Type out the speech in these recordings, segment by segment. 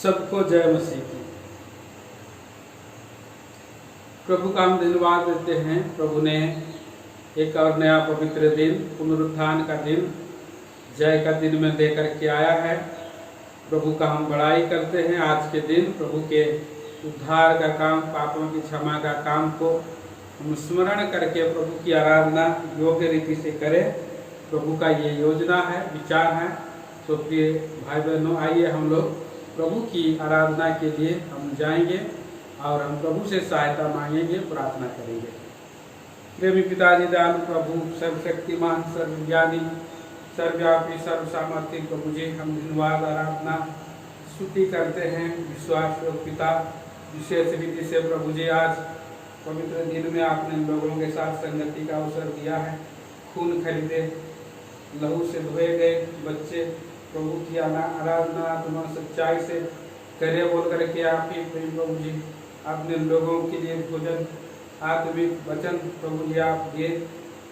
सबको जय मसीह की। प्रभु का हम धन्यवाद देते हैं। प्रभु ने एक और नया पवित्र दिन, पुनरुत्थान का दिन, जय का दिन में देकर के आया है। प्रभु का हम बड़ाई करते हैं। आज के दिन प्रभु के उद्धार का काम, पापों की क्षमा का काम को हम स्मरण करके प्रभु की आराधना योग्य रीति से करें। प्रभु का ये योजना है, विचार है। तो प्रिय भाई बहनों, आइए हम लोग प्रभु की आराधना के लिए हम जाएंगे और हम प्रभु से सहायता मांगेंगे, प्रार्थना करेंगे। प्रेमी पिताजी दयालु प्रभु, सर्वशक्तिमान, सर्वज्ञानी, सर्वव्यापी, सर्वसामर्थ्य प्रभु जी, हम धन्यवाद, आराधना, स्तुति करते हैं। विश्वास और पिता, विशेष रीति से प्रभु जी आज पवित्र दिन में आपने लोगों के साथ संगति का अवसर दिया है। खून खरीदे, लहू से धोए गए बच्चे प्रभु की आराधना आत्मा सच्चाई से करे बोल करके आप ही प्रभु जी आपने लोगों के लिए भोजन, आत्मिक वचन प्रभु जी आप दिए।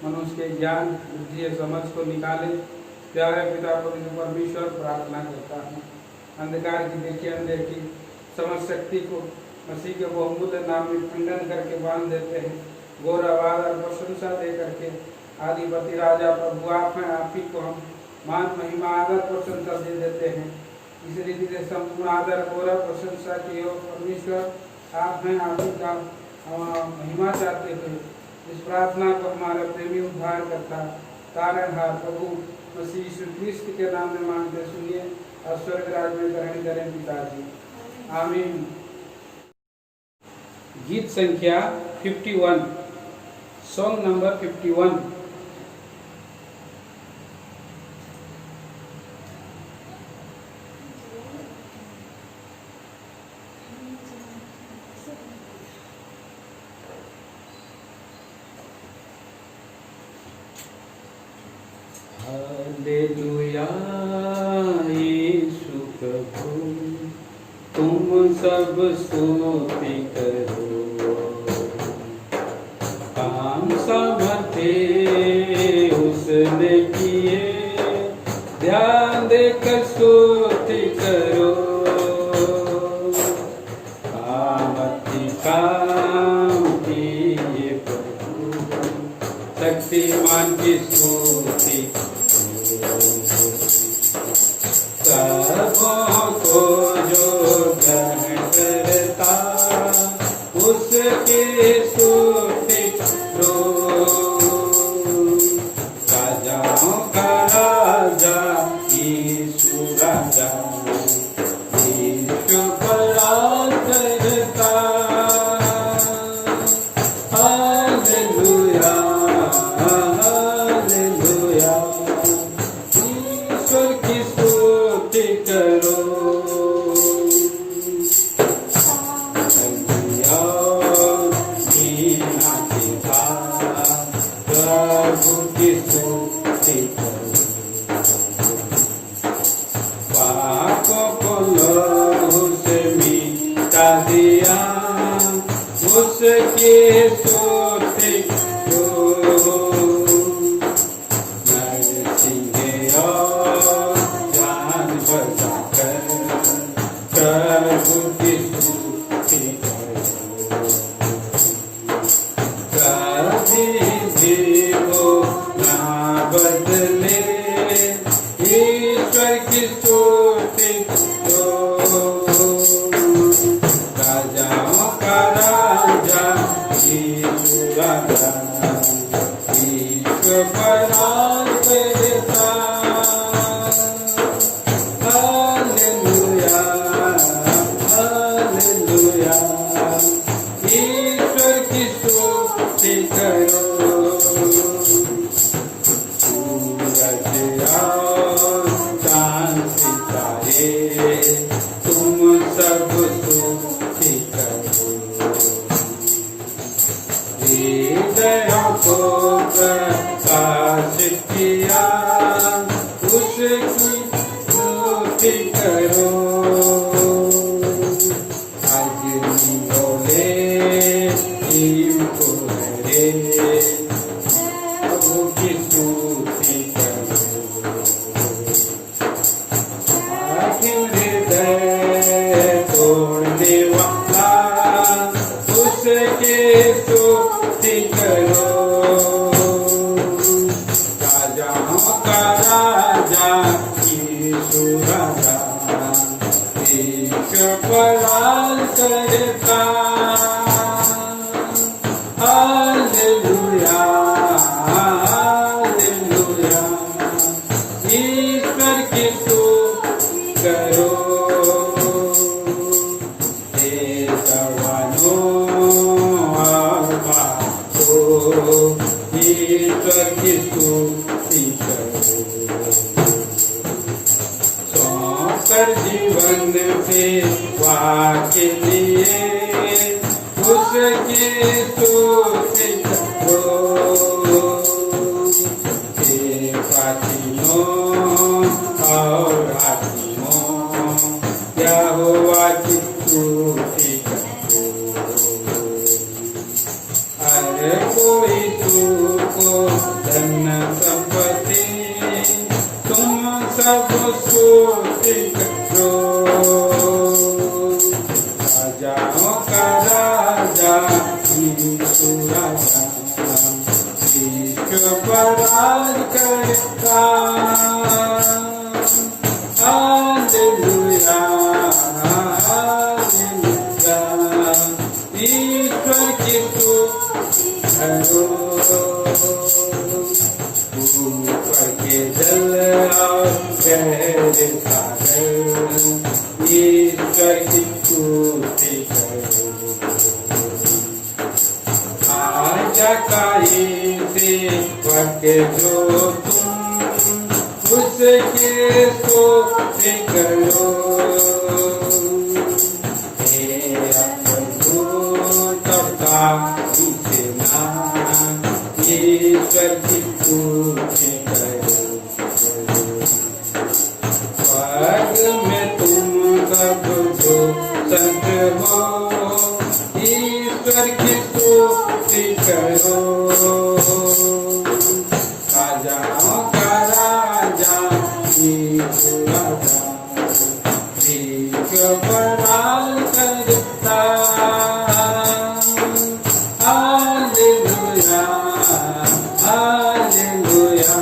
मनुष्य के ज्ञान, बुद्धि, समझ को निकाले। प्यारे पिता पवित्र परमेश्वर, प्रार्थना करता हूँ अंधकार की देखी अनदेखी समझ शक्ति को मसीह के बहुमूल्य नाम में खंडन करके बांध देते हैं। गौर आवाज और प्रशंसा दे करके आदिपति राजा प्रभु आप हैं, आप ही को हम मान, महिमा, आदर, प्रशंसा दे देते हैं। इस रीति से संपूर्ण आदर, गौरव, प्रशंसा के योग परमेश्वर आप हैं, आप ही का महिमा चाहते हुए इस प्रार्थना को हमारा प्रेमी उद्धार करता तारणहार प्रभु मसीह यीशु क्रिस्त के नाम में मांगते सुनिए और स्वर्ग राज में ग्रहण करें पिताजी, आमीन। गीत संख्या 51, सॉन्ग नंबर 51। हालेलुया यीशु प्रभु, तुम सब स्तुति करो। काम समर्थे उसने किए, ध्यान देकर स्तुति करो। काम किए प्रभु, शक्तिमान की स्तुति सबों को जो ग्रहण करता उसकी स्तुति करो। राजाओं का राजा यीशु राजा, यीशु पर राज करता। हालेलुया हालेलुया, ईश्वर की स्तुति करो। प्रभु की स्तुति करो। पापों को लहू से मिटा दिया, उसकी स्तुति करो। नरसिंह और जान बचाकर प्रभु की स्तुति करो। कभी भी वो ना बदले, ईश्वर की स्तुति करो। राजाओं का राजा यीशु राजा, ईश्वर पर राज करता। हालेलुया हालेलुया, ईश्वर की स्तुति करो। सूरज और चांद सितारे तुम सब स्तुति करो। हृदयों को प्रकाशित किया, उसकी स्तुति करो। अग्नि बोले हिम को हरे, प्रभु की स्तुति करो। हृदय सुराजा एक पराल करता हालेलुया हालेलुया ईश्वर की स्तुति करो हे जवानों और बातों ईश्वर की स्तुति करो सौंपर जीवन पे वाके लिए उसकी स्तुति करो हे प्राचीनों और हाकिमों यहोवा की स्तुति करो हर कोई तुमको धन संपत्ति तुम सब स्तुति करो राजाओं का राजा यीशु राजा विश्व पर राज करता हालेलुया हालेलुया ईश्वर की स्तुति करो ऊपर के जल और गहरे सागर ईश्वर की स्तुति करो आजा काई से वर्ग जो तुम उसके स्तुति करो हे तबका सेना ईश्वर की स्तुति करो स्वर्ग में तुम सब जो संत हो ईश्वर की स्तुति करो राजाओं का राजा यीशु राजा विश्व पर राज करता हालेलुया हालेलुया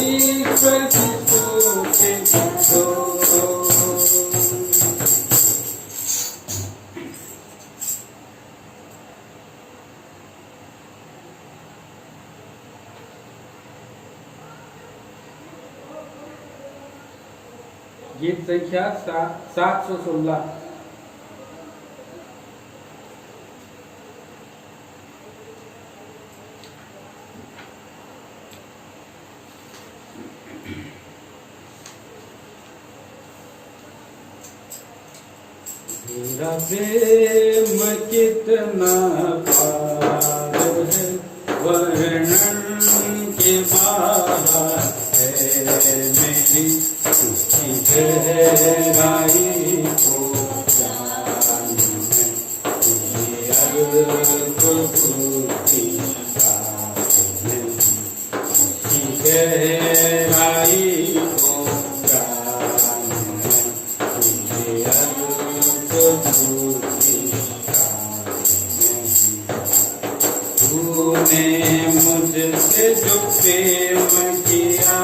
ईश्वर की स्तुति करो गीत संख्या 716 तेरा प्रेम कितना पार है वर्णन के बाहर है मेरी उसकी गहराई को जानने ये अद्भुती उसकी गहराई को जानने ये अद्भुती तूने मुझसे जो प्रेम किया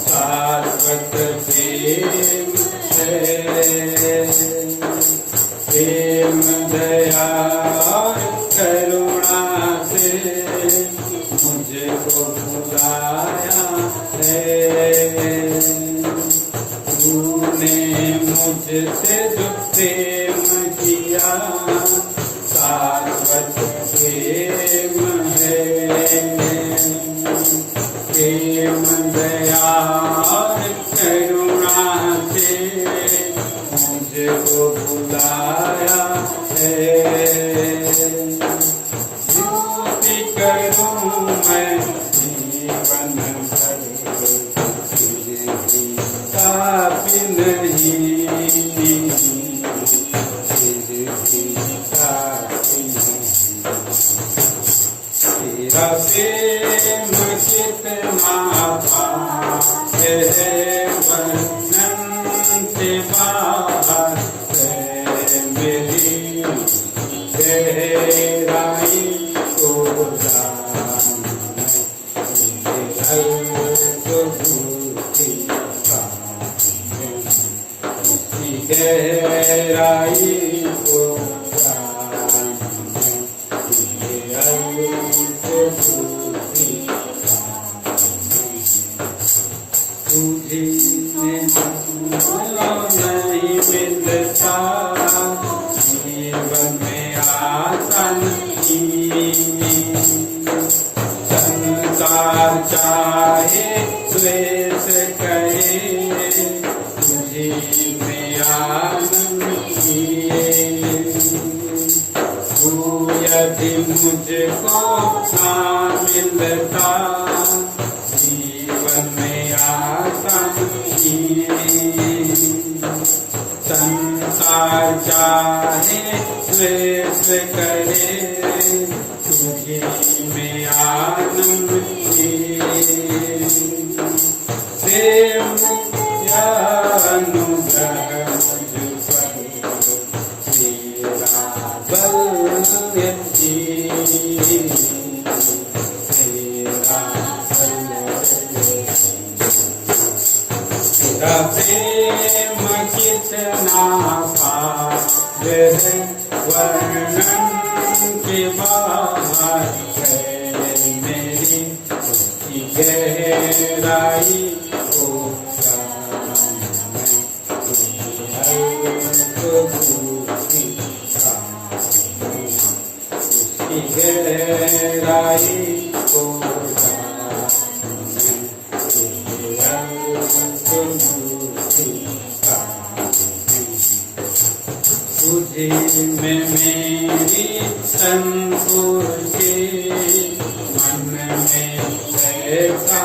शाश्वत प्रेम है प्रेम दया और करुणा से मुझको बुलाया है तूने मुझसे जो प्रेम किया शाश्वत प्रेम है प्रेम दया और करुणा से मुझको बुलाया है स्तुति करूं मैं जीवन भर काफी नहीं तेरा प्रेम कितना पार है वर्णन के बाहर है मेरी गहराई को जानने अद्भुती गहराई को जानने के अद्भुत बुद्धि तुझे नहीं मिलता जीवन में आसन संसार चाहे द्वेष करे तुझे में आनंद तू यदि मुझको ना मिलता जीवन में आसन संसार चाहे द्वेष करे तुझे में आनंद प्रेम अनुग्रह मुझ पर तेरा बल तेरा तेरा प्रेम कितना पार है वर्णन के बाहर है मेरी उसकी गहराई को उसकी गहराई को तुझे में मेरी संतोषी मन में ऐसा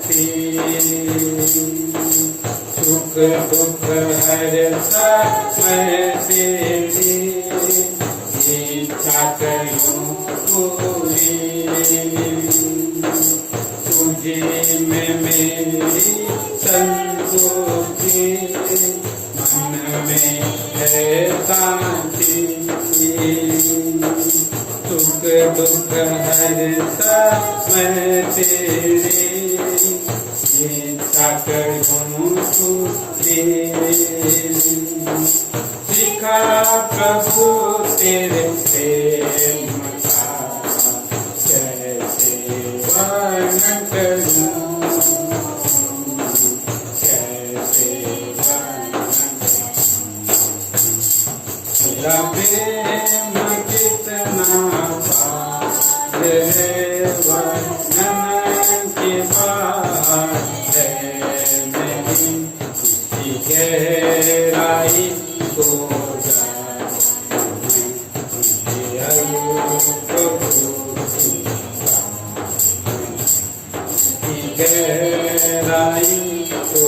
थी सुख दुख हर समय तेरी इच्छा करूं पूरी तुझे में मेरी संतोषी मन में है शांति सुख दुख हर समय तेरी इच्छा करूं तुझे सिखा प्रभु तेरे प्रेम का कैसे वर्णन करूं कैसे तेरा प्रेम कितना पार है वर्णन के बाहर है मेरी उसकी गहराई को जानने उसकी गहराई को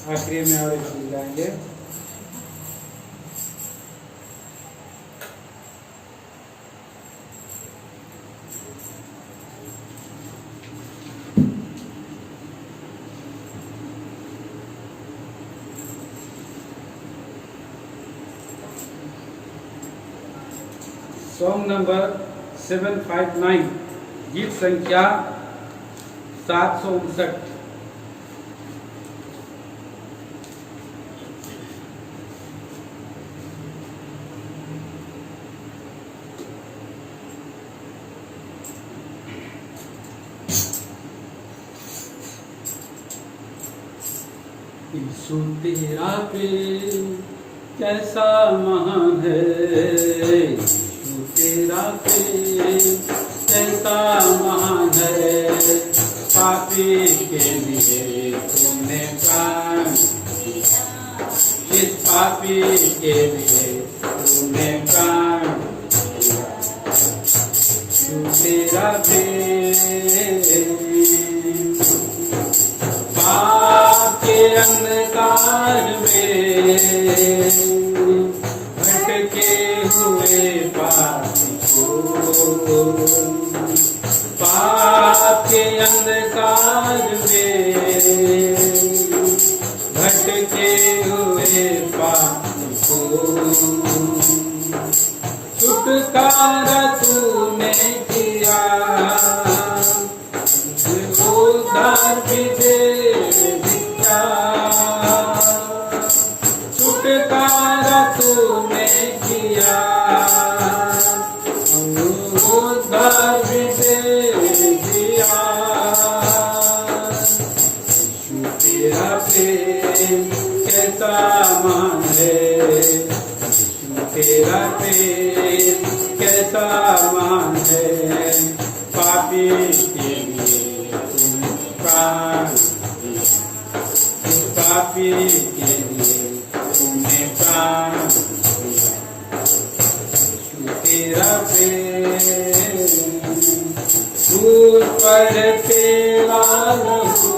आखिरी में और एक गीत गाएंगे। सॉन्ग नंबर 759 गीत संख्या 759। यीशु तेरा प्रेम कैसा महान है, यीशु तेरा प्रेम कैसा महान है। पापी के लिए तूने प्राण दिया, इस पापी के लिए तूने प्राण दिया। यीशु तेरा प्रेम पाप के अंधकार में भटके हुए पापी को, पाप के अंधकार में भटके हुए पापी को छुटकारा तूने किया। किया, उद्धार भी दे दिया, छुटकारा तूने किया, उद्धार भी दे दिया। तेरा प्रेम कैसा महान है, तेरा प्रेम कैसा महान है, पापी के लिए तूने प्राण दिया, पापी के लिए तूने प्राण दिया। तेरा प्रेम क्रूस पर तेरा लहू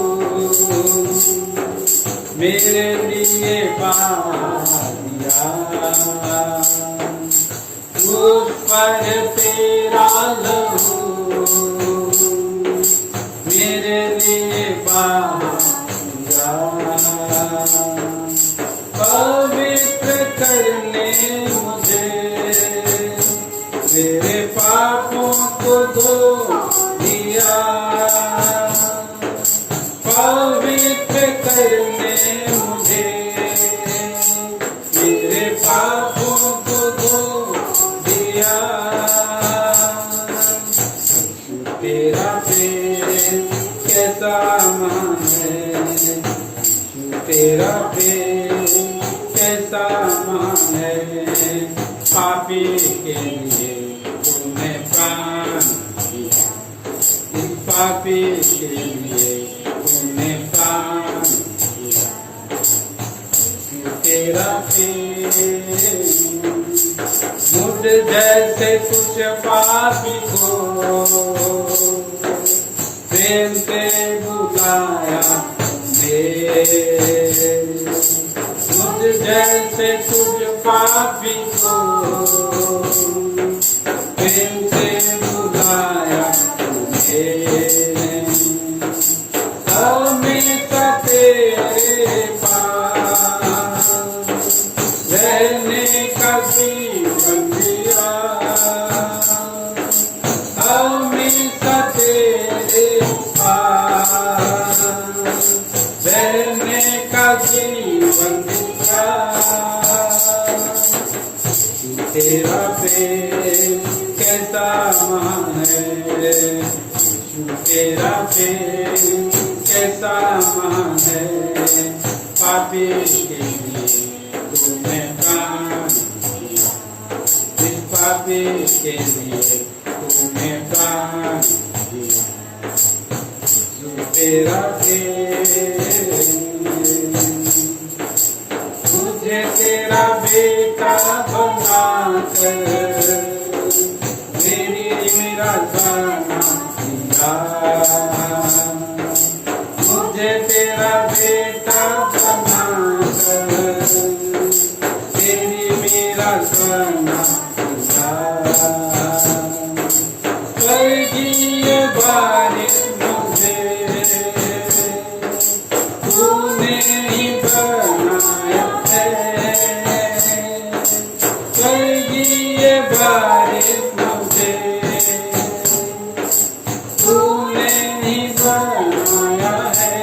मेरे लिए बहा दिया, क्रूस पर तेरा लहू मेरे लिए बहा दिया। पवित्र करने मुझे मेरे पापों को धो दिया, पवित्र करने मुझे मेरे पापों को धो दिया। तेरा प्रेम कैसा महान है, तेरा प्रेम कैसा महान है, पापी के लिए तूने प्राण दिया, इस पापी के लिए तूने प्राण दिया। तेरा प्रेम मुझ जैसे कुछ पापी को प्रेम से बुलाया मुझ जैसे कुछ पापी को प्रेम से बुलाया हमेशा तेरे पास रहने का जीवन दिया, हमेशा तेरे पास रहने का जीवन दिया। तेरा प्रेम कैसा महान है, तेरा प्रेम कैसा महान है, पापी के लिए तूने प्राण दिया, इस पापी के लिए तूने प्राण दिया। तेरा प्रेम मुझे तेरा बेटा बनाकर मेरा गाना दिया, मुझे तेरा बेटा बनाकर मेरा गाना दिया। स्वर्गीय बारिश मुझे तूने ही बनाया है, स्वर्गीय बारिश मुझे तूने ही बनाया है।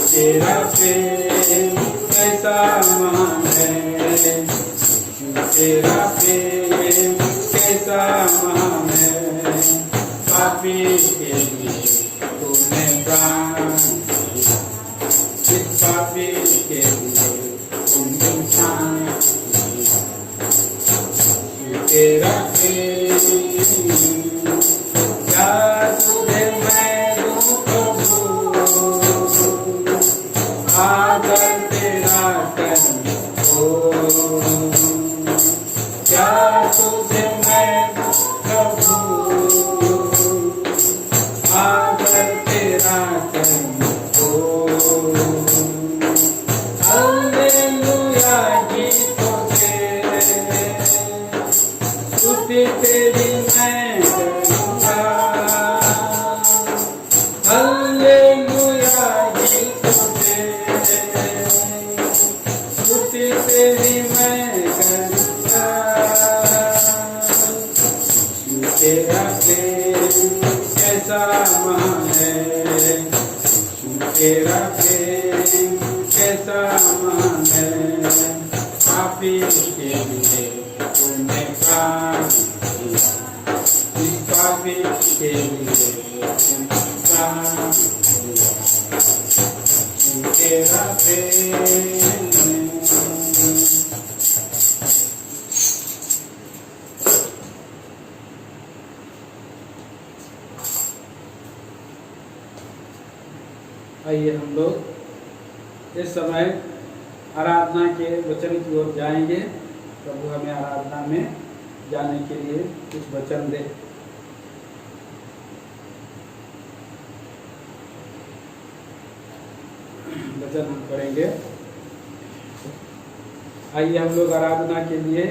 तेरा प्रेम कैसा महान है, तेरा प्रेम कैसा महान है, पापी के लिए तूने प्राण दिया, इस पापी के लिए तूने प्राण दिया। तेरा प्रेम क्या तुझे मैं दूं प्रभु, आदर तेरा करने को, क्या तुझे मैं दूं प्रभु, आदर तेरा करने को। हालेलुया गीतों से स्तुति तेरी मैं करूँगा, हालेलुया गीतों से स्तुति तेरी मैं करूँगा, पापी के लिए तुमने प्राण दिया, इस पापी के लिए तुमने प्राण दिया, तेरा प्रेम। आइए हम लोग इस समय आराधना के वचन की ओर जाएंगे। प्रभु हमें आराधना में जाने के लिए कुछ वचन दे। वचन हम पढ़ेंगे। आइए हम लोग आराधना के लिए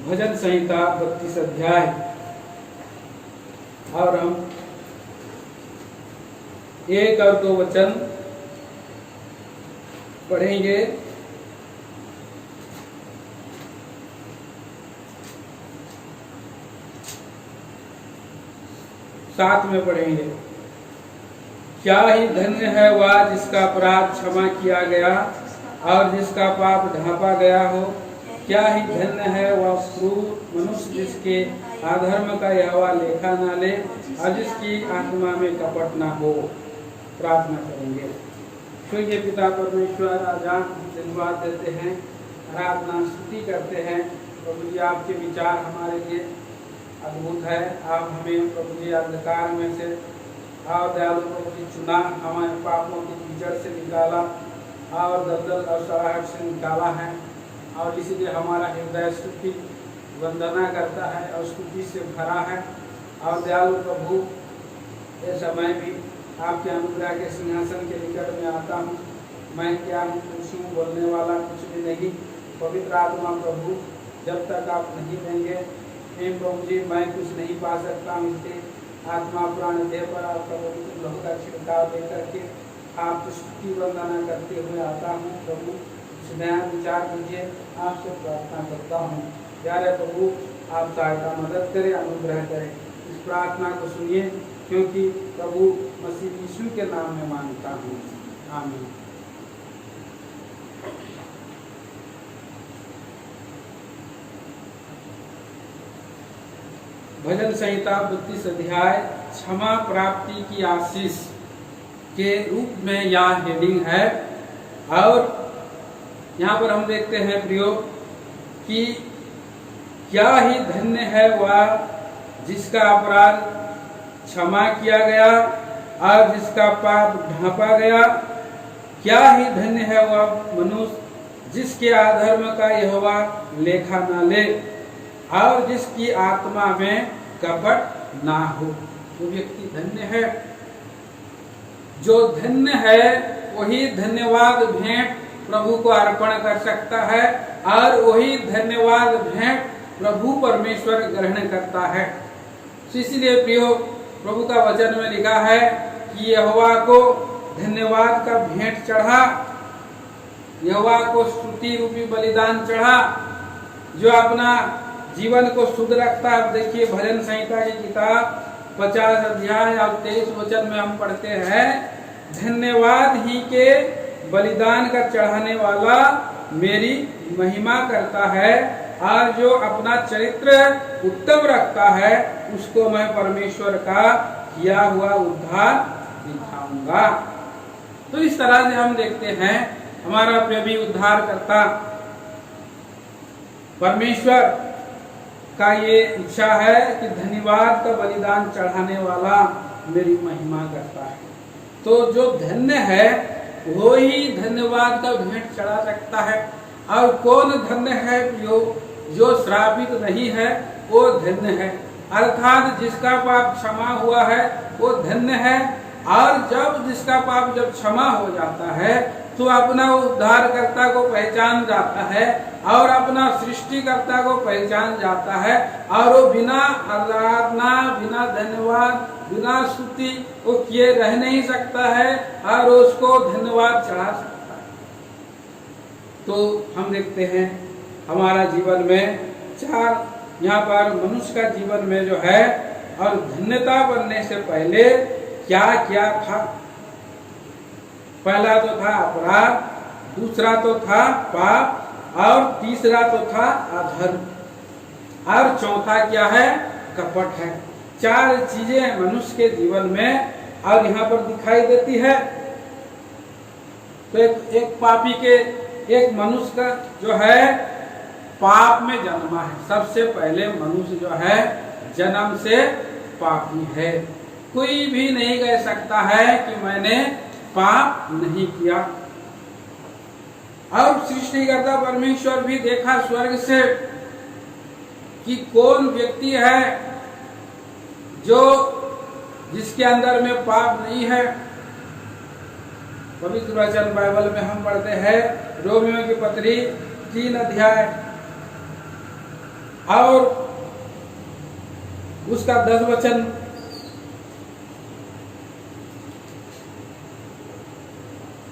भजन संहिता 32 अध्याय और हम 1 और 2 वचन पढ़ेंगे। साथ में पढ़ेंगे। क्या ही धन्य है वह जिसका अपराध क्षमा किया गया और जिसका पाप ढांपा गया हो। क्या ही धन्य है वह क्रूर मनुष्य जिसके अधर्म का यहोवा लेखा न ले और जिसकी आत्मा में कपट न हो। प्रार्थना करेंगे। स्वर्गीय पिता परमेश्वर, आज धन्यवाद देते हैं, आराधना स्तुति करते हैं। प्रभु जी, आपके विचार हमारे लिए अद्भुत है। आप हमें प्रभु जी अंधकार में से और दयालु प्रभु जी चुना, हमारे पापों की कीचड़ से निकाला और दलदल और सड़ाहट से निकाला है। और इसलिए हमारा हृदय स्तुति वंदना करता है और स्तुति से भरा है। और दयालु प्रभु, ये समय भी आपके अनुग्रह के सिंहासन के निकट में आता हूँ। मैं क्या हूँ, कुछ हूँ, बोलने वाला कुछ भी नहीं। पवित्र आत्मा प्रभु, जब तक आप नहीं देंगे हे प्रभु जी, मैं कुछ नहीं पा सकता हूँ। इसलिए आत्मा प्राण देह पर आपका पवित्र लहू का छिड़काव दे करके आपकी स्तुति वंदना करते हुए आता हूँ। प्रभु कुछ नया विचार दीजिए, आपसे प्रार्थना करता हूँ। प्यारे प्रभु, आप सहायता मदद करें, अनुग्रह करें। इस प्रार्थना को सुनिए, क्योंकि प्रभु मसीह यीशु के नाम में मांगता हूँ, आमीन। भजन संहिता 32 अध्याय क्षमा प्राप्ति की आशीष के रूप में यह हेडिंग है। और यहाँ पर हम देखते हैं प्रियो कि क्या ही धन्य है वह जिसका अपराध क्षमा किया गया और जिसका पाप ढांपा गया। क्या ही धन्य है वह मनुष्य जिसके अधर्म का यहोवा लेखा न ले और जिसकी आत्मा में कपट ना हो। वो व्यक्ति धन्य है। जो धन्य है वही धन्यवाद भेंट प्रभु को अर्पण कर सकता है और वही धन्यवाद भेंट प्रभु परमेश्वर ग्रहण करता है। इसलिए प्रियो, प्रभु का वचन में लिखा है कि यहोवा को धन्यवाद का भेंट चढ़ा, यहोवा को स्तुति रूपी बलिदान चढ़ा, जो अपना जीवन को शुद्ध रखता है। देखिए भजन संहिता की किताब 50 अध्याय और 23 वचन में हम पढ़ते हैं, धन्यवाद ही के बलिदान का चढ़ाने वाला मेरी महिमा करता है और जो अपना चरित्र उत्तम रखता है उसको मैं परमेश्वर का किया हुआ उद्धार दिखाऊंगा। तो इस तरह से हम देखते हैं हमारा प्रभु उद्धार करता परमेश्वर का ये इच्छा है कि धन्यवाद का बलिदान चढ़ाने वाला मेरी महिमा करता है। तो जो धन्य है वो ही धन्यवाद का भेंट चढ़ा सकता है। और कौन धन्य है? जो श्रापित नहीं है वो धन्य है, अर्थात जिसका पाप क्षमा हुआ है वो धन्य है। और जब जिसका पाप जब क्षमा हो जाता है तो अपना उद्धारकर्ता को पहचान जाता है और अपना सृष्टिकर्ता को पहचान जाता है और वो बिना आराधना, बिना धन्यवाद, बिना स्तुति वो किए रह नहीं सकता है और उसको धन्यवाद चढ़ा सकता है। तो हम देखते हैं हमारा जीवन में चार, यहाँ पर मनुष्य का जीवन में जो है और धन्यता बनने से पहले क्या क्या था। पहला तो था अपराध, दूसरा तो था पाप और तीसरा तो था अधर्म, और चौथा क्या है? कपट है। 4 चीजें मनुष्य के जीवन में और यहाँ पर दिखाई देती है। तो एक पापी के, एक मनुष्य का जो है पाप में जन्मा है। सबसे पहले मनुष्य जो है जन्म से पापी है। कोई भी नहीं कह सकता है कि मैंने पाप नहीं किया। और सृष्टिकर्ता परमेश्वर भी देखा स्वर्ग से कि कौन व्यक्ति है जो जिसके अंदर में पाप नहीं है। पवित्र वचन बाइबल में हम पढ़ते हैं रोमियो की पत्री 3 अध्याय और उसका 10 वचन।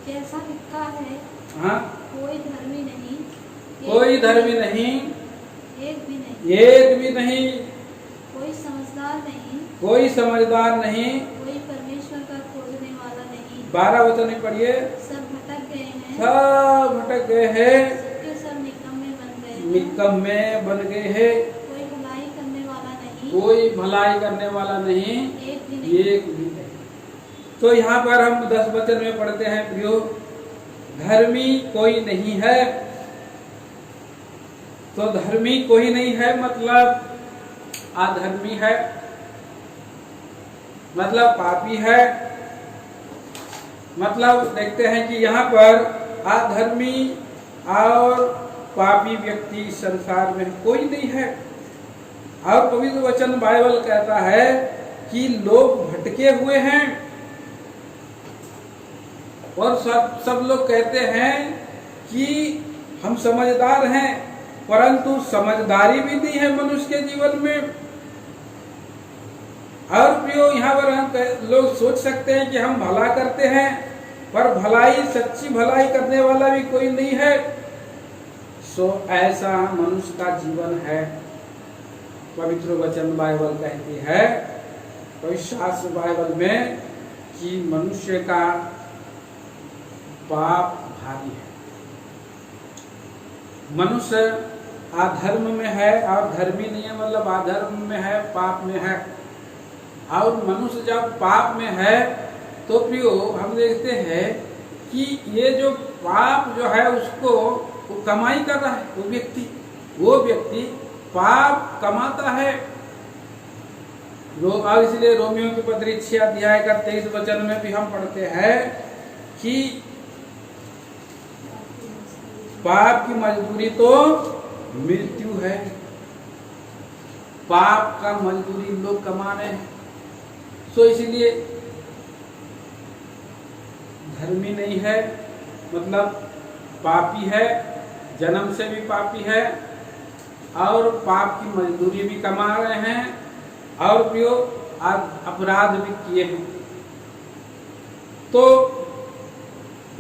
जैसा लिखा है, हाँ, कोई धर्मी नहीं, कोई धर्मी नहीं, एक भी नहीं, एक भी नहीं, कोई समझदार नहीं, कोई समझदार नहीं, कोई परमेश्वर का खोजने वाला नहीं। 12 वचन पढ़िए। सब भटक गए हैं, सब भटक गए हैं, सबके सब निकम्मे बन गए हैं, निकम्मे बन गए हैं, कोई भलाई करने वाला नहीं, कोई भलाई करने वाला नहीं, एक भी नहीं। एक भी नहीं। तो यहाँ पर हम 10 वचन में पढ़ते हैं प्रियो, धर्मी कोई नहीं है। तो धर्मी कोई नहीं है मतलब अधर्मी है, मतलब पापी है। मतलब देखते हैं कि यहाँ पर अधर्मी और पापी व्यक्ति संसार में कोई नहीं है। और पवित्र वचन बाइबल कहता है कि लोग भटके हुए हैं और सब लोग कहते हैं कि हम समझदार हैं, परंतु समझदारी भी नहीं है मनुष्य के जीवन में। और प्रियो यहाँ पर हम लोग सोच सकते हैं कि हम भला करते हैं, पर भलाई, सच्ची भलाई करने वाला भी कोई नहीं है। सो ऐसा मनुष्य का जीवन है। पवित्र वचन बाइबल कहती है, पवित्र शास्त्र बाइबल में, कि मनुष्य का पाप भारी है। मनुष्य अधर्म में है और धर्मी नहीं है, मतलब अधर्म में है, पाप में है। और मनुष्य जब पाप में है तो प्रियो हम देखते हैं कि ये जो पाप जो है उसको वो कमाई कर रहा है। वो व्यक्ति पाप कमाता है। और इसलिए रोमियो की पत्री 6 अध्याय का 23 वचन में भी हम पढ़ते हैं कि पाप की मजदूरी तो मृत्यु है। पाप का मजदूरी लोग कमा रहे हैं। सो इसलिए धर्मी नहीं है, मतलब पापी है, जन्म से भी पापी है और पाप की मजदूरी भी कमा रहे हैं और प्रियो अपराध भी किए हैं। तो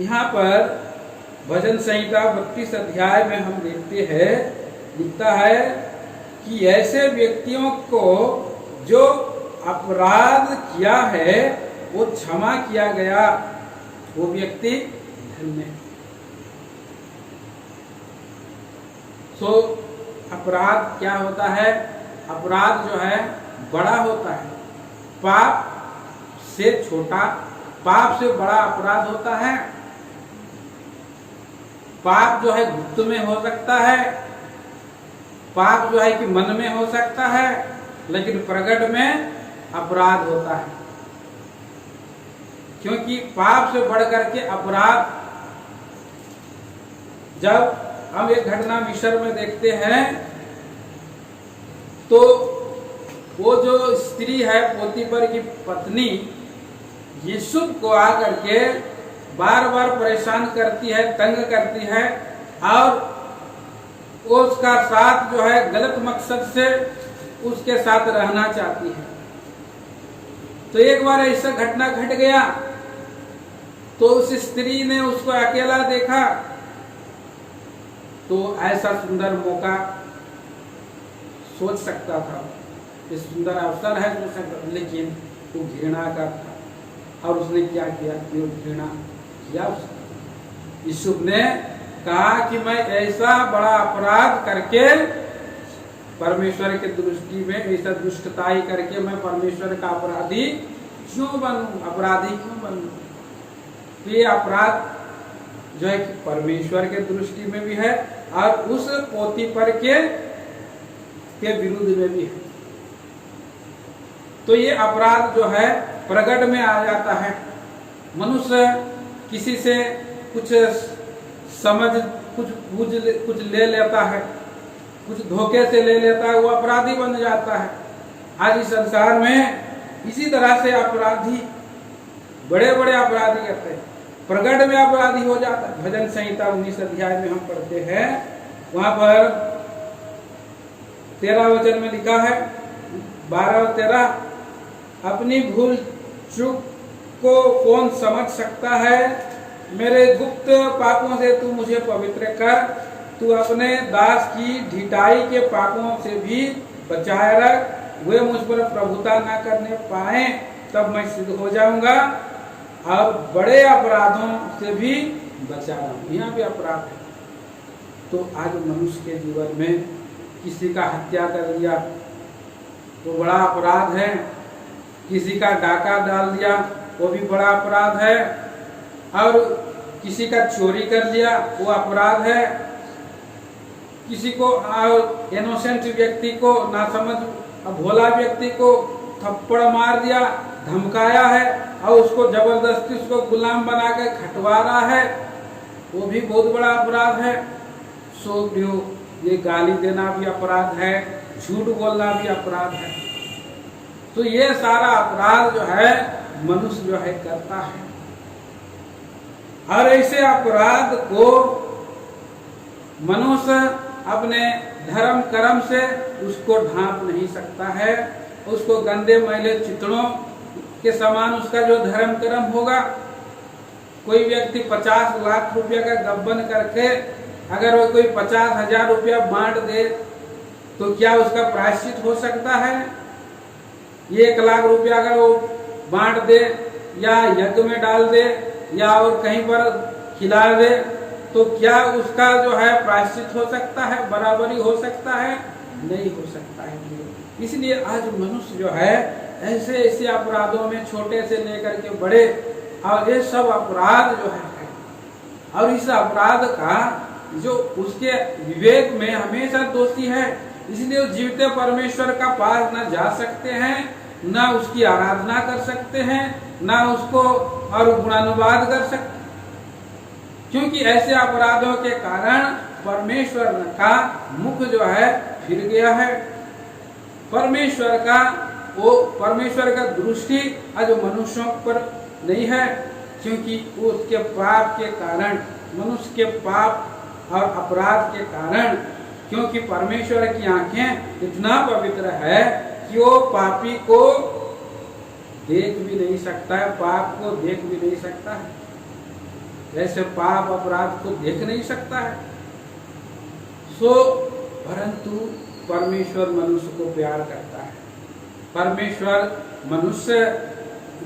यहाँ पर भजन संहिता 32 अध्याय में हम देखते हैं, लिखता है कि ऐसे व्यक्तियों को जो अपराध किया है वो क्षमा किया गया, वो व्यक्ति धन्य है। सो अपराध क्या होता है? अपराध जो है बड़ा होता है। पाप से छोटा, पाप से बड़ा अपराध होता है। पाप जो है गुप्त में हो सकता है, पाप जो है कि मन में हो सकता है, लेकिन प्रकट में अपराध होता है। क्योंकि पाप से बढ़ करके अपराध, जब हम एक घटना मिस्र में देखते हैं तो वो जो स्त्री है पोतीफर की पत्नी यूसुफ को आकर के बार बार परेशान करती है, तंग करती है और उसका साथ जो है गलत मकसद से उसके साथ रहना चाहती है। तो एक बार ऐसा घटना घट गया तो उस स्त्री ने उसको अकेला देखा, तो ऐसा सुंदर मौका सोच सकता था, ये सुंदर अवसर है सोच सकता, लेकिन वो घृणा का था। और उसने क्या किया? घृणा किया। यूसुफ ने कहा कि मैं ऐसा बड़ा अपराध करके परमेश्वर के दृष्टि में ऐसा दुष्टताई करके मैं परमेश्वर का अपराधी क्यों बनूं, अपराधी क्यों बनूं। तो ये अपराध जो है कि परमेश्वर के दृष्टि में भी है और उस पोती पर के विरुद्ध में भी है। तो ये अपराध जो है प्रकट में आ जाता है। मनुष्य किसी से कुछ समझ कुछ ले लेता है, कुछ धोखे से ले लेता है, वो अपराधी बन जाता है। आज इस संसार में इसी तरह से अपराधी बड़े बड़े अपराधी करते हैं, प्रकट में अपराधी हो जाता है। भजन संहिता 19 अध्याय में हम पढ़ते हैं, वहां पर 13 वचन में लिखा है, 12 और 13, अपनी भूल चूक को कौन समझ सकता है, मेरे गुप्त पापों से तू मुझे पवित्र कर, तू अपने दास की ढिठाई के पापों से भी बचाए रख, वे मुझ पर प्रभुता न करने पाए, तब मैं सिद्ध हो जाऊंगा और बड़े अपराधों से भी बचा रहा हूं। यहाँ भी अपराध है। तो आज मनुष्य के जीवन में किसी का हत्या कर दिया तो बड़ा अपराध है, किसी का डाका डाल दिया वो भी बड़ा अपराध है, और किसी का चोरी कर लिया वो अपराध है, किसी को इनोसेंट व्यक्ति को, नासमझ भोला व्यक्ति को थप्पड़ मार दिया, धमकाया है और उसको जबरदस्ती उसको गुलाम बना कर खटवा रहा है, वो भी बहुत बड़ा अपराध है। सो ये गाली देना भी अपराध है, झूठ बोलना भी अपराध है। तो ये सारा अपराध जो है मनुष्य जो है करता है, और ऐसे अपराध को मनुष्य अपने धर्म कर्म से उसको ढांप नहीं सकता है। उसको गंदे मैले चितड़ों के समान उसका जो धर्म कर्म होगा। कोई व्यक्ति 50 लाख रुपया का गबन करके अगर वो कोई 50,000 रुपया बांट दे तो क्या उसका प्रायश्चित हो सकता है? 1 लाख रुपया अगर वो बांट दे या यज्ञ में डाल दे या और कहीं पर खिला दे तो क्या उसका जो है प्रायश्चित हो सकता है? बराबरी हो सकता है? नहीं हो सकता है। इसलिए आज मनुष्य जो है ऐसे ऐसे अपराधों में छोटे से लेकर के बड़े, और ये सब अपराध जो है और इस अपराध का जो उसके विवेक में हमेशा दोषी है। इसलिए जीवते परमेश्वर का पास न जा सकते हैं, न उसकी आराधना कर सकते हैं, न उसको और गुणानुवाद कर सकते, क्योंकि ऐसे अपराधों के कारण परमेश्वर का मुख जो है फिर गया है। परमेश्वर का दृष्टि आज मनुष्यों पर नहीं है, क्योंकि उसके पाप के कारण, मनुष्य के पाप और अपराध के कारण, क्योंकि परमेश्वर की आंखें इतना पवित्र है कि वो पापी को देख भी नहीं सकता है, पाप को देख भी नहीं सकता है, जैसे पाप अपराध को देख नहीं सकता है। परंतु परमेश्वर मनुष्य को प्यार करता है। परमेश्वर मनुष्य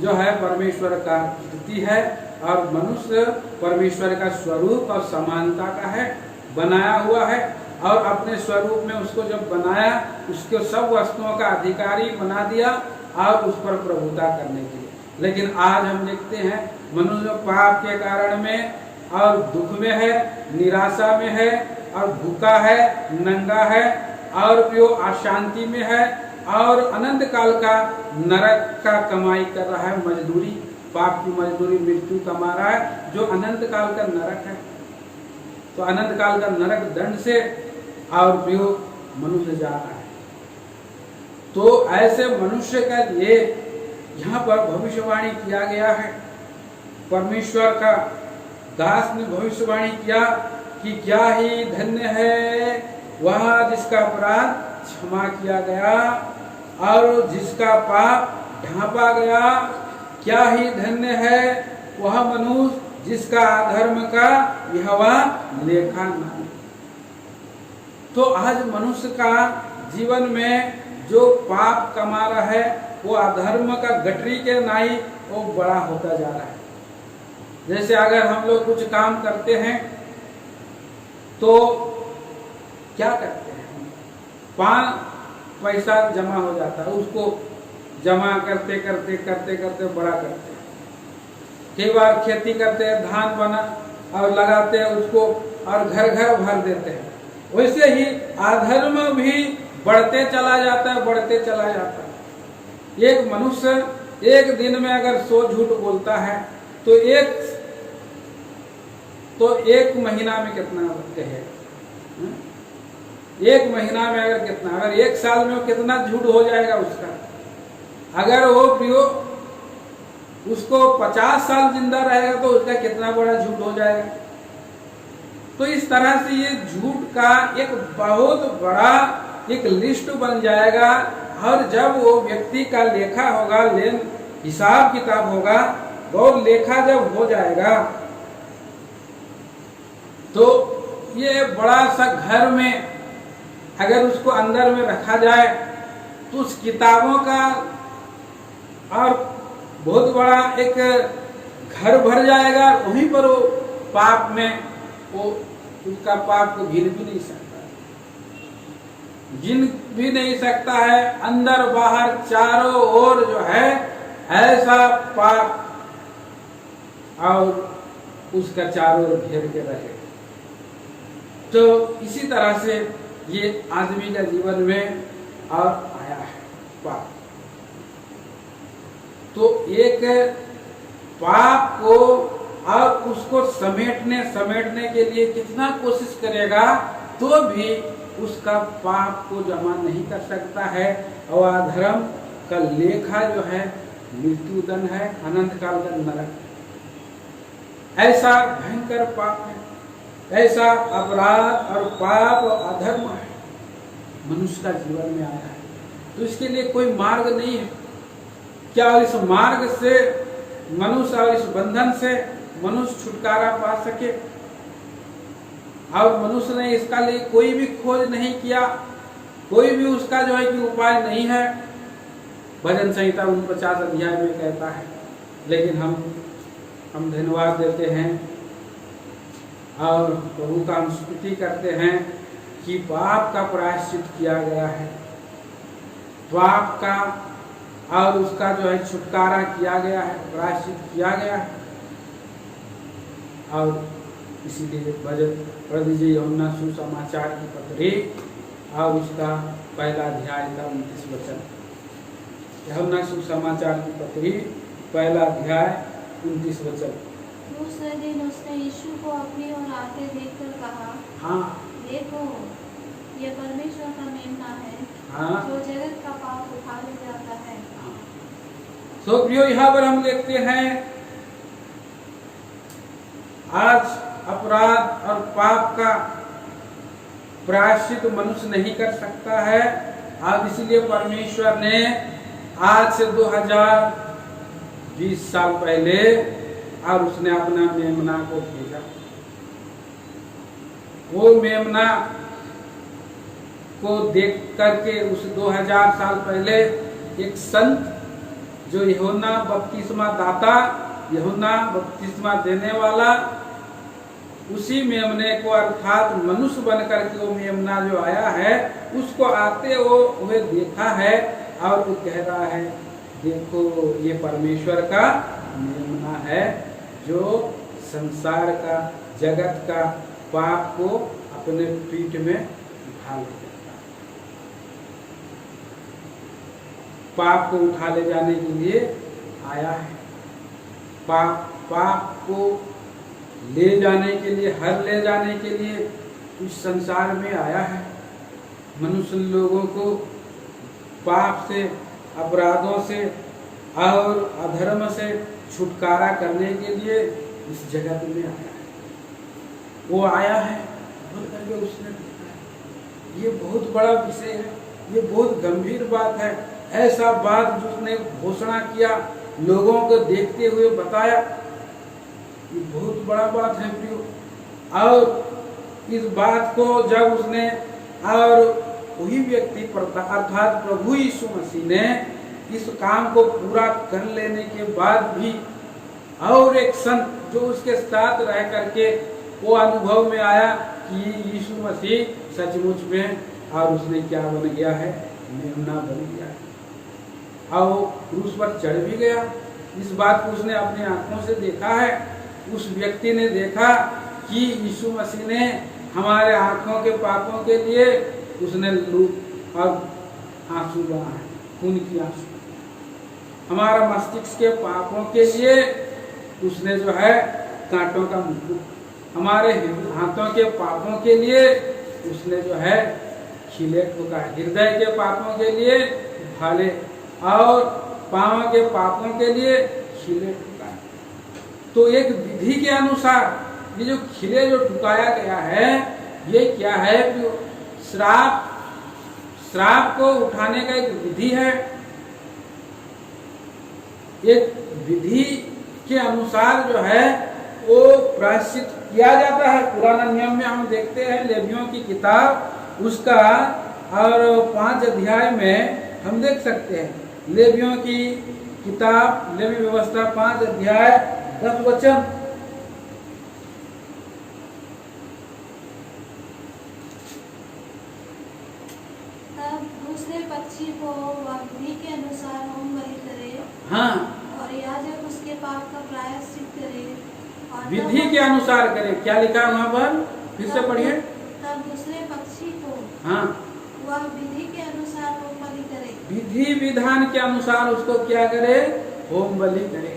जो है परमेश्वर का स्तुति है, और मनुष्य परमेश्वर का स्वरूप और समानता का है, बनाया हुआ है, और अपने स्वरूप में उसको जब बनाया उसको सब वस्तुओं का अधिकारी बना दिया और उस पर प्रभुता करने के लिए। लेकिन आज हम देखते हैं मनुष्य पाप के कारण में और दुख में है, निराशा में है, और भूखा है, नंगा है, और वो अशांति में है, और अनंत काल का नरक का कमाई कर रहा है, मजदूरी, पाप की मजदूरी मृत्यु कमा रहा है, जो अनंत काल का नरक है। तो अनंत काल का नरक दंड से और वो मनुष्य जा रहा है। तो ऐसे मनुष्य का लिए यहाँ पर भविष्यवाणी किया गया है। परमेश्वर का दास ने भविष्यवाणी किया कि क्या ही धन्य है वह जिसका अपराध क्षमा किया गया और जिसका पाप ढांपा गया। क्या ही धन्य है वह मनुष्य जिसका अधर्म का यहोवा लेखा न। तो आज मनुष्य का जीवन में जो पाप कमा रहा है वो अधर्म का गठरी के नाई वो बड़ा होता जा रहा है। जैसे अगर हम लोग कुछ काम करते हैं तो क्या करते हैं, 5 पैसा जमा हो जाता है, उसको जमा करते करते करते करते बड़ा करते हैं। कई बार खेती करते हैं, धान बना और लगाते हैं उसको और घर घर भर देते हैं। वैसे ही अधर्म भी बढ़ते चला जाता है, बढ़ते चला जाता है। एक मनुष्य एक दिन में अगर 100 झूठ बोलता है तो एक महीना में कितना कहेगा? एक महीना में अगर कितना, अगर 1 साल में वो कितना झूठ हो जाएगा उसका। अगर वो पियो उसको 50 साल जिंदा रहेगा तो उसका कितना बड़ा झूठ हो जाएगा। तो इस तरह से ये झूठ का एक बहुत बड़ा एक लिस्ट बन जाएगा। और जब वो व्यक्ति का लेखा होगा, हिसाब किताब होगा, और लेखा जब हो जाएगा तो ये बड़ा सा घर में अगर उसको अंदर में रखा जाए तो उस किताबों का और बहुत बड़ा एक घर भर जाएगा। वहीं पर वो पाप में वो उसका पाप को गिन भी नहीं सकता, गिन भी नहीं सकता है। अंदर बाहर चारों ओर जो है ऐसा पाप और उसका चारों ओर घेर के रहे। तो इसी तरह से ये आदमी का जीवन में और आया है पाप। तो एक पाप को और उसको समेटने के लिए कितना कोशिश करेगा तो भी उसका पाप को जमा नहीं कर सकता है। और अधर्म का लेखा जो है मृत्युदंड है, अनंत काल का नरक। ऐसा भयंकर पाप है, ऐसा अपराध और पाप और अधर्म है मनुष्य का जीवन में आया है। तो इसके लिए कोई मार्ग नहीं है। क्या इस मार्ग से मनुष्य और इस बंधन से मनुष्य छुटकारा पा सके? और मनुष्य ने इसका लिए कोई भी खोज नहीं किया, कोई भी उसका जो है कि उपाय नहीं है। भजन संहिता 49 अध्याय में कहता है। लेकिन हम धन्यवाद देते हैं और प्रभु का हम स्तुति करते हैं कि पाप का प्रायश्चित किया गया है, पाप का और उसका जो है छुटकारा किया गया है, प्रायश्चित किया गया है। और इसीलिए भजन पढ़ दीजिए यूहन्ना सुसमाचार की पत्री और उसका पहला अध्याय का 29 वचन। यूहन्ना सुसमाचार की पत्री पहला अध्याय 29 वचन। दूसरे दिन उसने यीशु को अपनी ओर आते देखकर कहा, हाँ, देखो ये परमेश्वर का मेमना है, हाँ, जो जगत का पाप उठा ले जाता है। तो प्रियो, यहाँ पर हम देखते हैं आज अपराध और पाप का प्रायश्चित मनुष्य नहीं कर सकता है। आज इसलिए परमेश्वर ने आज से 2020 साल पहले और उसने अपना मेमना को भेजा। वो मेमना को देख करके उस 2000 साल पहले एक संत जो यूहन्ना बपतिस्मा दाता, यूहन्ना बपतिस्मा देने वाला, उसी मेमने को अर्थात मनुष्य बनकर के वो मेमना जो आया है उसको आते हुए देखा है और वो कह रहा है, देखो ये परमेश्वर का मेमना है जो संसार का, जगत का पाप को अपने पीठ में उठा ले जाता है। पाप को उठा ले जाने के लिए आया है। पाप को ले जाने के लिए, हर ले जाने के लिए इस संसार में आया है। मनुष्य लोगों को पाप से, अपराधों से और अधर्म से छुटकारा करने के लिए इस जगत में आया है। वो आया है बोल करके उसने देखा है। ये बहुत बड़ा विषय है, ये बहुत गंभीर बात है। ऐसा बात जिसने घोषणा किया, लोगों को देखते हुए बताया, ये बहुत बड़ा बात है प्रियो। और इस बात को जब उसने, और वही व्यक्ति अर्थात प्रभु यीशु मसीह ने इस काम को पूरा कर लेने के बाद भी और एक संत जो उसके साथ रह करके वो अनुभव में आया कि यीशु मसीह सचमुच में, और उसने क्या बन गया है, मेमना बन गया है और वो क्रूस पर चढ़ भी गया। इस बात को उसने अपनी आंखों से देखा है। उस व्यक्ति ने देखा कि यीशु मसीह ने हमारे आंखों के पापों के लिए उसने लूट और आंसू बहाए, खून की आंसू। हमारा मस्तिष्क के पापों के लिए उसने जो है कांटों का मुकुट, हमारे हाथों के पापों के लिए उसने जो है खिले ठोका, हृदय के पापों के लिए भाले और पांव के पापों के लिए खिले ठुकाए। तो एक विधि के अनुसार ये जो खिले जो ठुकाया गया है, ये क्या है कि श्राप को उठाने का एक विधि है। एक विधि के अनुसार जो है वो प्रायश्चित किया जाता है। पुराना नियम में हम देखते हैं लेवियों की किताब उसका और 5 अध्याय में हम देख सकते हैं। लेवियों की किताब लेवी व्यवस्था 5 अध्याय 10 वचन। तब दूसरे पक्षी को वह विधि के अनुसार होम बलि करे, हाँ, और याजक उसके पाप का प्रायश्चित करे। और विधि के अनुसार करे। क्या लिखा है वहां पर, फिर से पढ़िए। तब दूसरे पक्षी को हाँ, वह विधि के अनुसार होम बलि करे, विधि विधान के अनुसार उसको क्या करे, होम बलि करे।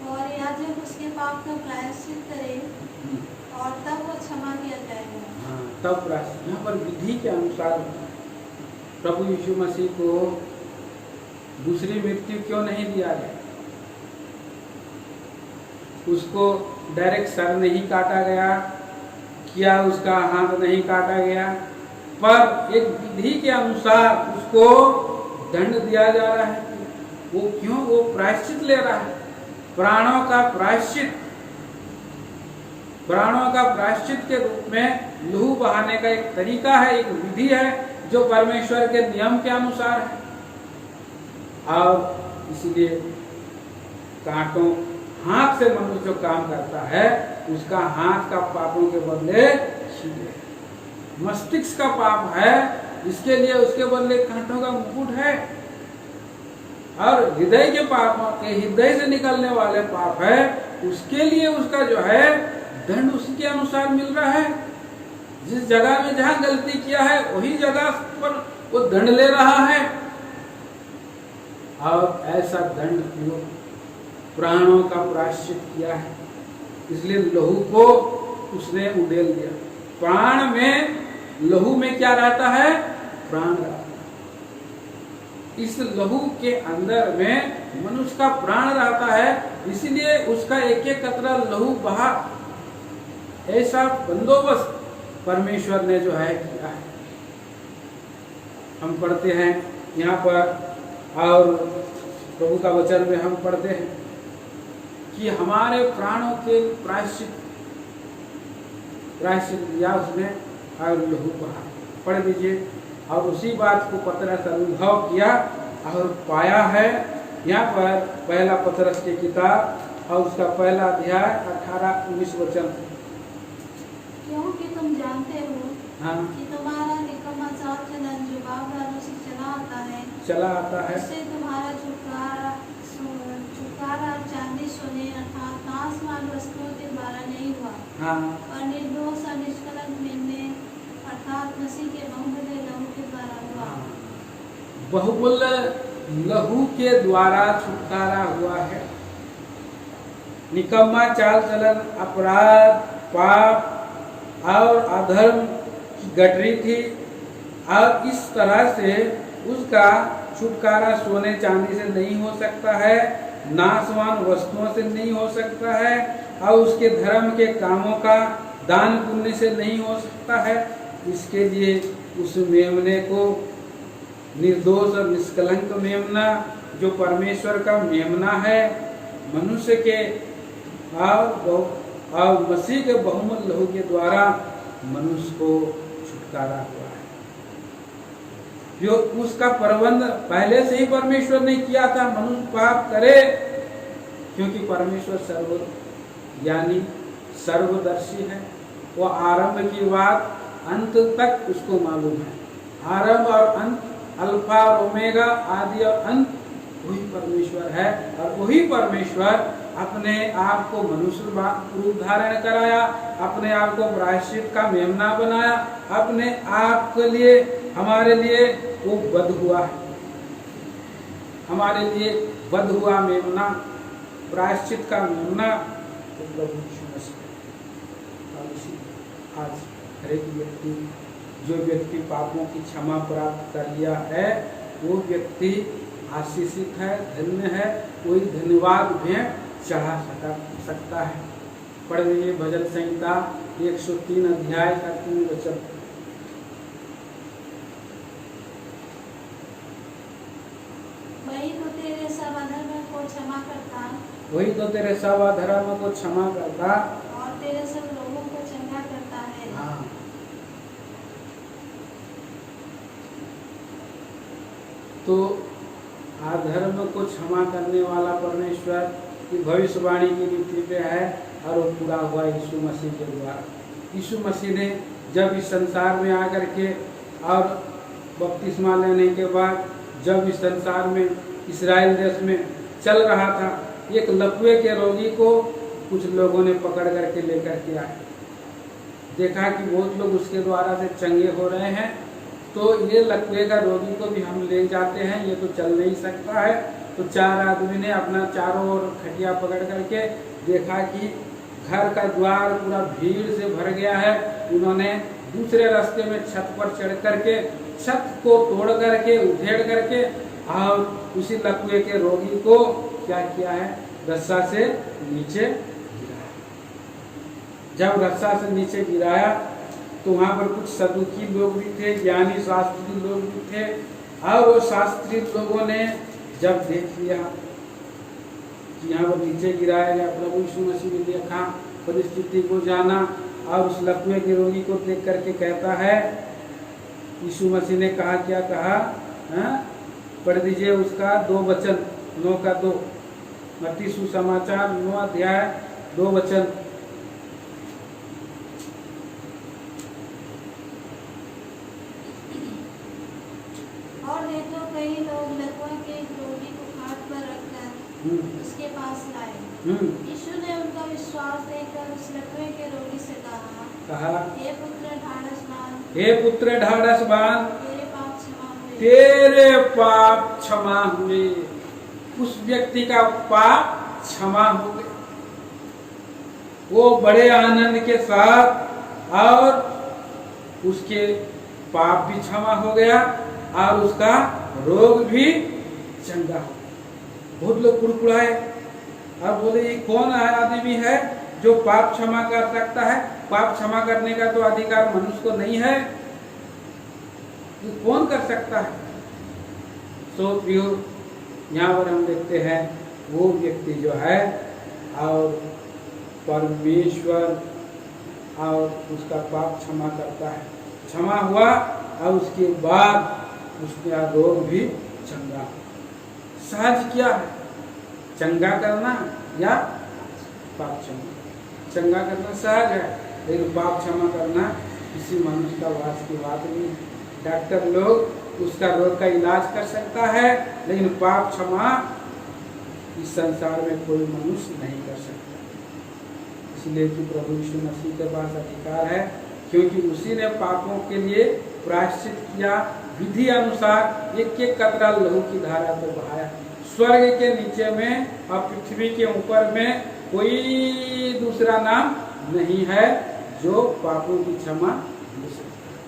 और याजक उसके पाप का प्रायश्चित करे, और तब वो क्षमा किया जाएगा। हाँ, तब प्रायश्चित। यहाँ पर विधि के अनुसार प्रभु यीशु मसीह को दूसरी मृत्यु क्यों नहीं दिया गया? उसको डायरेक्ट सर नहीं काटा गया, क्या उसका हाथ नहीं काटा गया, पर एक विधि के अनुसार उसको दंड दिया जा रहा है। वो क्यों? वो प्रायश्चित ले रहा है, प्राणों का प्रायश्चित। प्राणों का प्रायश्चित के रूप में लहू बहाने का एक तरीका है, एक विधि है जो परमेश्वर के नियम के अनुसार है। और इसलिए कांटों हाथ से मनुष्य जो काम करता है उसका हाथ का पापों के बदले छीले। मस्तिष्क का पाप है, इसके लिए उसके बदले कांटों का मुकुट है। और हृदय के पापों के, हृदय से निकलने वाले पाप है, उसके लिए उसका जो है दंड उसी के अनुसार मिल रहा है। जिस जगह में जहां गलती किया है वही जगह पर वो दंड ले रहा है। और ऐसा दंड क्यों? प्राणों का प्रायश्चित किया है, इसलिए लहू को उसने उड़ेल दिया। प्राण में, लहू में क्या रहता है? प्राण रहता है। इस लहू के अंदर में मनुष्य का प्राण रहता है, इसीलिए उसका एक एक कतरा लहू बहा। ऐसा बंदोबस्त परमेश्वर ने जो है किया है। हम पढ़ते हैं यहाँ पर और प्रभु का वचन में हम पढ़ते हैं कि हमारे प्राणों के प्रायश्चित लिया उसने और लहू बहा। पढ़ लीजिए। और उसी बात को पतरस अनुभव किया और पाया है। यहाँ पर पहला पतरस की किताब और उसका पहला अध्याय 18-19 वचन। क्योंकि तुम जानते हो हाँ, कि तुम्हारा निकम्मा चाल चलन जो बावरानों से चला आता है, उससे तुम्हारा छुटकारा चांदी सोने अर्थात नाशवान वस्तुओं के द्वारा नहीं हुआ, हाँ, और निर्दोष और निष्कलंक मेमने अर्थात मसीह के बहुमूल्य लहू के द्वारा हुआ। बहुमूल्य लहू के द्वारा छुटकारा हुआ है। निकम्मा चाल चलन, अपराध, पाप और अधर्म की गठरी थी, और इस तरह से उसका छुटकारा सोने चांदी से नहीं हो सकता है, नाशवान वस्तुओं से नहीं हो सकता है, और उसके धर्म के कामों का दान पुण्य से नहीं हो सकता है। इसके लिए उस मेमने को, निर्दोष और निष्कलंक मेमना जो परमेश्वर का मेमना है, मनुष्य के और मसीह के बहुमूल्य लहू के द्वारा मनुष्य को छुटकारा हुआ है। जो उसका प्रबंध पहले से ही परमेश्वर ने किया था, मनुष्य पाप करे, क्योंकि परमेश्वर सर्व यानी सर्वदर्शी है, वो आरंभ की बात अंत तक उसको मालूम है। आरंभ और अंत, अल्फा और ओमेगा, आदि और अंत वही परमेश्वर है। और वही परमेश्वर अपने आप को मनुष्य रूप धारण कराया, अपने आप को प्रायश्चित का मेमना बनाया, अपने आप के लिए हमारे लिए वो वध हुआ है, हमारे लिए वध हुआ मेमना, प्रायश्चित का मेमना तो प्रभु यीशु मसीह। और इसी आज हर एक व्यक्ति, जो व्यक्ति पापों की क्षमा प्राप्त कर लिया है, वो व्यक्ति आशीषित है, धन्य है, कोई धन्यवाद भी चढ़ा सकता है। पढ़ लीजिए भजन संहिता 103 अध्याय का 3 वचन। वही तो तेरे सब अधर्म को क्षमा करता, वही तो तेरे सब अधर्म को क्षमा करता और तेरे सब लोगों को चंगा करता है। हाँ। तो अधर्म को क्षमा करने वाला परमेश्वर की भविष्यवाणी की रीति पे है, और वो पूरा हुआ यीशु मसीह के द्वारा। यीशु मसीह ने जब इस संसार में आकर के और बपतिस्मा लेने के बाद जब इस संसार में इस्राएल देश में चल रहा था, एक लकवे के रोगी को कुछ लोगों ने पकड़ करके लेकर के आए। देखा कि बहुत लोग उसके द्वारा से चंगे हो रहे हैं, तो ये लकवे का रोगी को भी हम ले जाते हैं, ये तो चल नहीं सकता है। तो 4 आदमी ने अपना चारों ओर खटिया पकड़ करके देखा कि घर का द्वार पूरा भीड़ से भर गया है। उन्होंने दूसरे रास्ते में छत पर चढ़ करके छत को तोड़ करके उधेड़ करके और उसी लकवे के रोगी को क्या किया है, रस्सा से नीचे गिराया। जब रस्सा से नीचे गिराया तो वहां पर कुछ सदुकी लोग भी थे, ज्ञानी शास्त्री लोग भी थे, और वो शास्त्री लोगों ने जब देख लिया कि यहाँ पर नीचे गिराया गया, प्रभु यीशु मसीह ने देखा, परिस्थिति को जाना, और उस लकवे के रोगी को देख करके कहता है, यीशु मसीह ने कहा, क्या कहा, पढ़ दीजिए उसका 2 वचन, 9 का 2, मत्ती सुसमाचार 9 अध्याय 2 वचन। और देखो कई लोग लकवा के रोगी को खाट पर रखकर उसके पास लाए। यीशु ने उनका विश्वास देखकर उस लकवे के रोगी से कहा, हे पुत्र ढाढ़स बांध, हे पुत्र ढाढ़स बांध, तेरे पाप क्षमा हुए, तेरे पाप क्षमा हुए। उस व्यक्ति का पाप क्षमा हो गए। वो बड़े आनंद के साथ, और उसके पाप भी क्षमा हो गया और उसका रोग भी चंगा हो गया। बहुत लोग कुड़कुड़ाए और बोले, ये कौन आदमी है जो पाप क्षमा कर सकता है? पाप क्षमा करने का तो अधिकार मनुष्य को नहीं है, ये कौन कर सकता है? तो प्रियो, यहाँ पर हम देखते हैं वो व्यक्ति जो है और परमेश्वर और उसका पाप क्षमा करता है, क्षमा हुआ और उसके बाद उसका रोग भी चंगा। सहज क्या है, चंगा करना या पाप क्षमा? चंगा करना सहज है, लेकिन पाप क्षमा करना किसी मनुष्य का वास की बात नहीं है। डॉक्टर लोग उसका रोग का इलाज कर सकता है, लेकिन पाप क्षमा इस संसार में कोई मनुष्य नहीं कर सकता। इसलिए कि प्रभु यीशु मसीह के पास अधिकार है, क्योंकि उसी ने पापों के लिए प्रायश्चित किया, विधि अनुसार एक एक कतरा लहू की धारा को बहाया। स्वर्ग के नीचे में और पृथ्वी के ऊपर में कोई दूसरा नाम नहीं है जो पापों की क्षमा दे सकता है।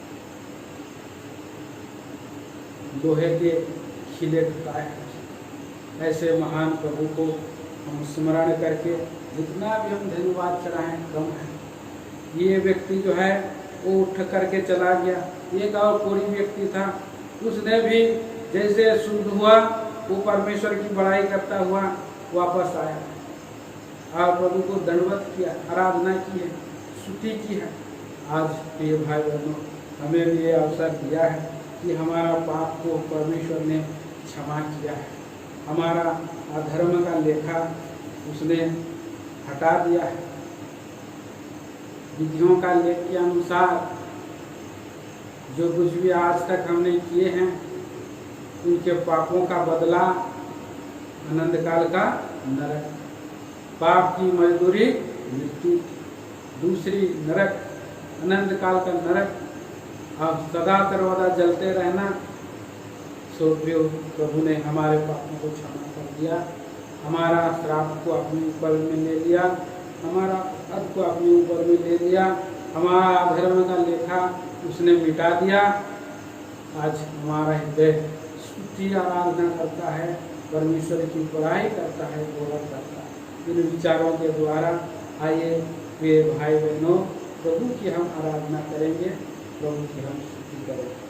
लोहे के खिले काय ऐसे महान प्रभु को हम स्मरण करके जितना भी हम धन्यवाद चढ़ाएं कम है। ये व्यक्ति जो है वो उठ करके चला गया। एक और कोई व्यक्ति था, उसने भी जैसे शुद्ध हुआ वो परमेश्वर की बड़ाई करता हुआ वापस आया और प्रभु को दंडवत किया, आराधना की है, स्तुति की है। आज प्रिय भाई बहनों, हमें भी ये अवसर दिया है कि हमारा पाप को परमेश्वर ने क्षमा किया है, हमारा अधर्म का लेखा उसने हटा दिया है। विधियों का लेख के अनुसार जो कुछ भी आज तक हमने किए हैं उनके पापों का बदला अनंत काल का नरक। पाप की मजदूरी मृत्यु, दूसरी नरक, अनंत काल का नरक। अब सदा सर्वदा जलते रहना। सो प्रभु ने हमारे पापों को क्षमा कर दिया, हमारा श्राप को अपने ऊपर में ले लिया, हमारा अपराध को अपने ऊपर में ले लिया, हमारा अधर्म का लेखा उसने मिटा दिया। आज हमारा हृदय स्तुति आराधना करता है, परमेश्वर की बड़ाई करता है, गौरव करता है। इन विचारों के द्वारा आइए प्रिय भाई बहनों, प्रभु की हम आराधना करेंगे, प्रभु की हम स्तुति करेंगे।